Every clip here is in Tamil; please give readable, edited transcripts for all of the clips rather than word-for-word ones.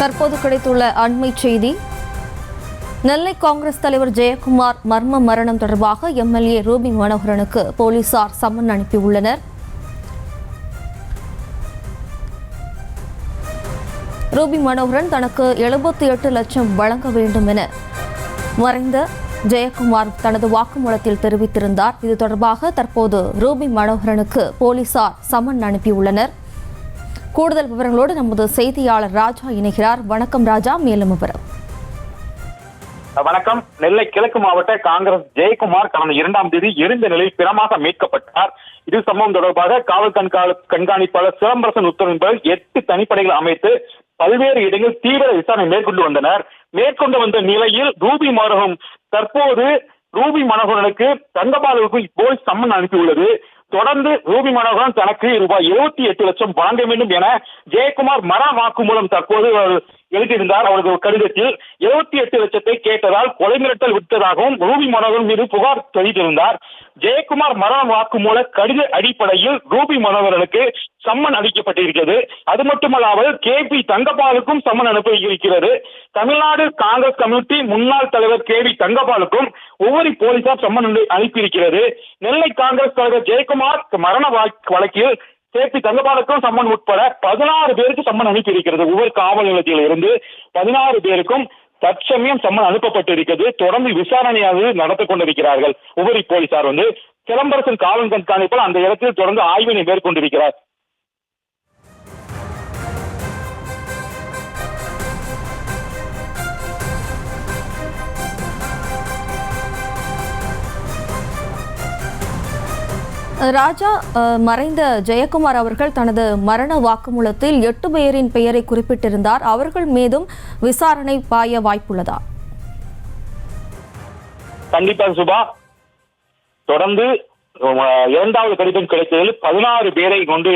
தற்போது கிடைத்துள்ள அண்மை செய்தி. நெல்லை காங்கிரஸ் தலைவர் ஜெயக்குமார் மர்ம மரணம் தொடர்பாக எம்எல்ஏ ரூபி மனோகரனுக்கு போலீசார் சம்மன் அனுப்பியுள்ளனர். ரூபி மனோகரன் தனக்கு 78 லட்சம் வழங்க வேண்டும் என மறைந்த ஜெயக்குமார் தனது வாக்குமூலத்தில் தெரிவித்திருந்தார். இது தொடர்பாக தற்போது ரூபி மனோகரனுக்கு போலீசார் சம்மன் அனுப்பியுள்ளனர். கூடுதல் விவரங்களோடு நமது செய்தியாளர் ராஜா இணைகிறார். வணக்கம் ராஜா, மேலும் விவரம். வணக்கம். நெல்லை கிழக்கு மாவட்ட காங்கிரஸ் ஜெயக்குமார் கடந்த 2ஆம் தேதி எரிந்த நிலையில் பிணமாக மீட்கப்பட்டார். இது சம்பவம் தொடர்பாக காவல் கண்காணிப்பாளர் சிலம்பரசன் உத்தரவின்படி 8 தனிப்படைகள் அமைத்து பல்வேறு இடங்களில் தீவிர விசாரணை மேற்கொண்டு வந்த நிலையில் ரூபி மனோகரன் தற்போது ரூபி மனோகரனுக்கு தங்கபாலுக்கு போலீஸ் சம்மன் அனுப்பியுள்ளது. தொடர்ந்து ரூபி மனோகரன் தனக்கு ரூபாய் 78 லட்சம் வழங்க வேண்டும் என ஜெயக்குமார் மர வாக்குமூலம் தற்போது எழுதியிருந்தார். அவரது கடிதத்தில் 78 லட்சத்தை கேட்டதால் கொலை மிரட்டல் விட்டதாகவும் ரூபி மனோகரன் மீது புகார் தெரிவித்திருந்தார். ஜெயக்குமார் மரண வாக்குமூல கடித அடிப்படையில் ரூபி மனோகரனுக்கு சம்மன் அளிக்கப்பட்டிருக்கிறது. அது மட்டுமல்லாமல் KP தங்கபாலுக்கும் சம்மன் அனுப்பியிருக்கிறது. தமிழ்நாடு காங்கிரஸ் கமிட்டி முன்னாள் தலைவர் KV தங்கபாலுக்கும் ஒவ்வொரு போலீசார் சம்மன் அனுப்பியிருக்கிறது. நெல்லை காங்கிரஸ் தலைவர் ஜெயக்குமார் மரண வழக்கில் KP தங்கபாலுக்கும் சம்மன் உட்பட 16 பேருக்கு சம்மன் அனுப்பியிருக்கிறது. ஒவ்வொரு காவல் நிலையத்தில் இருந்து 16 பேருக்கும் தற்சமயம் சம்மன் அனுப்பப்பட்டிருக்கிறது. தொடர்ந்து விசாரணையாக நடத்திக் கொண்டிருக்கிறார்கள். ஒவ்வொரு போலீசார் சிலம்பரசன் காவல் கண்காணிப்பால் அந்த இடத்தில் தொடர்ந்து ஆய்வினை மேற்கொண்டிருக்கிறார். ராஜா, மறைந்த ஜெயக்குமார் அவர்கள் தனது மரண வாக்குமூலத்தில் 8 பேரின் பெயரை குறிப்பிட்டிருந்தார். அவர்கள் மீதும் விசாரணை பாய வாய்ப்புள்ளதா? கண்டிப்பாக சுபா. தொடர்ந்து 2வது கடிதம் கிடைத்ததில் 16 பேரை கொண்டு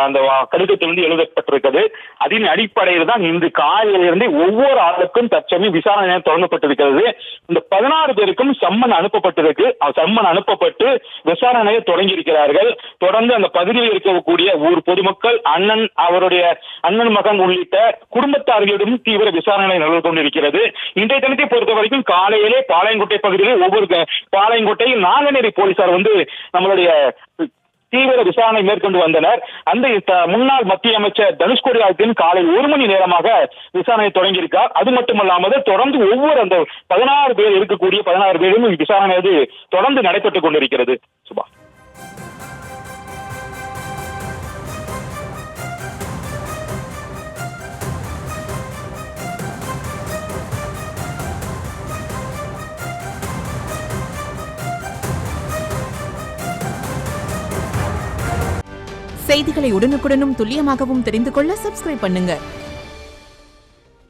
அந்த கடிதத்திலிருந்து எழுதப்பட்டிருக்கிறது. அதன் அடிப்படையில் தான் இன்று காலையிலிருந்து ஒவ்வொரு ஆளுக்கும் தற்சமயம் விசாரணை தொடங்கப்பட்டிருக்கிறது. இந்த 16 பேருக்கும் சம்மன் அனுப்பப்பட்டு விசாரணையை தொடங்கி இருக்கிறார்கள். தொடர்ந்து அந்த பகுதியில் இருக்கக்கூடிய ஊர் பொதுமக்கள், அவருடைய அண்ணன் மகன் உள்ளிட்ட குடும்பத்தார்களிடம் தீவிர விசாரணை நடந்து கொண்டிருக்கிறது. இன்றைய தினத்தை பொறுத்த வரைக்கும் காலையிலே பாளையங்கோட்டை பகுதியில் பாளையங்கோட்டை நாங்குநேரி போலீசார் நம்மளுடைய தீவிர விசாரணை மேற்கொண்டு வந்தனர். அந்த முன்னாள் மத்திய அமைச்சர் தனுஷ்கோடி காலை 1 மணி நேரமாக விசாரணை தொடங்கியிருக்கார். அது மட்டுமல்லாமல் தொடர்ந்து ஒவ்வொரு அந்த 16 பேர் இருக்கக்கூடிய 16 பேரும் விசாரணை தொடர்ந்து நடைபெற்றுக் கொண்டிருக்கிறது. சுபா. செய்திகளை உடனுக்குடனும் துல்லியமாகவும் தெரிந்து கொள்ள சப்ஸ்கிரைப் பண்ணுங்க.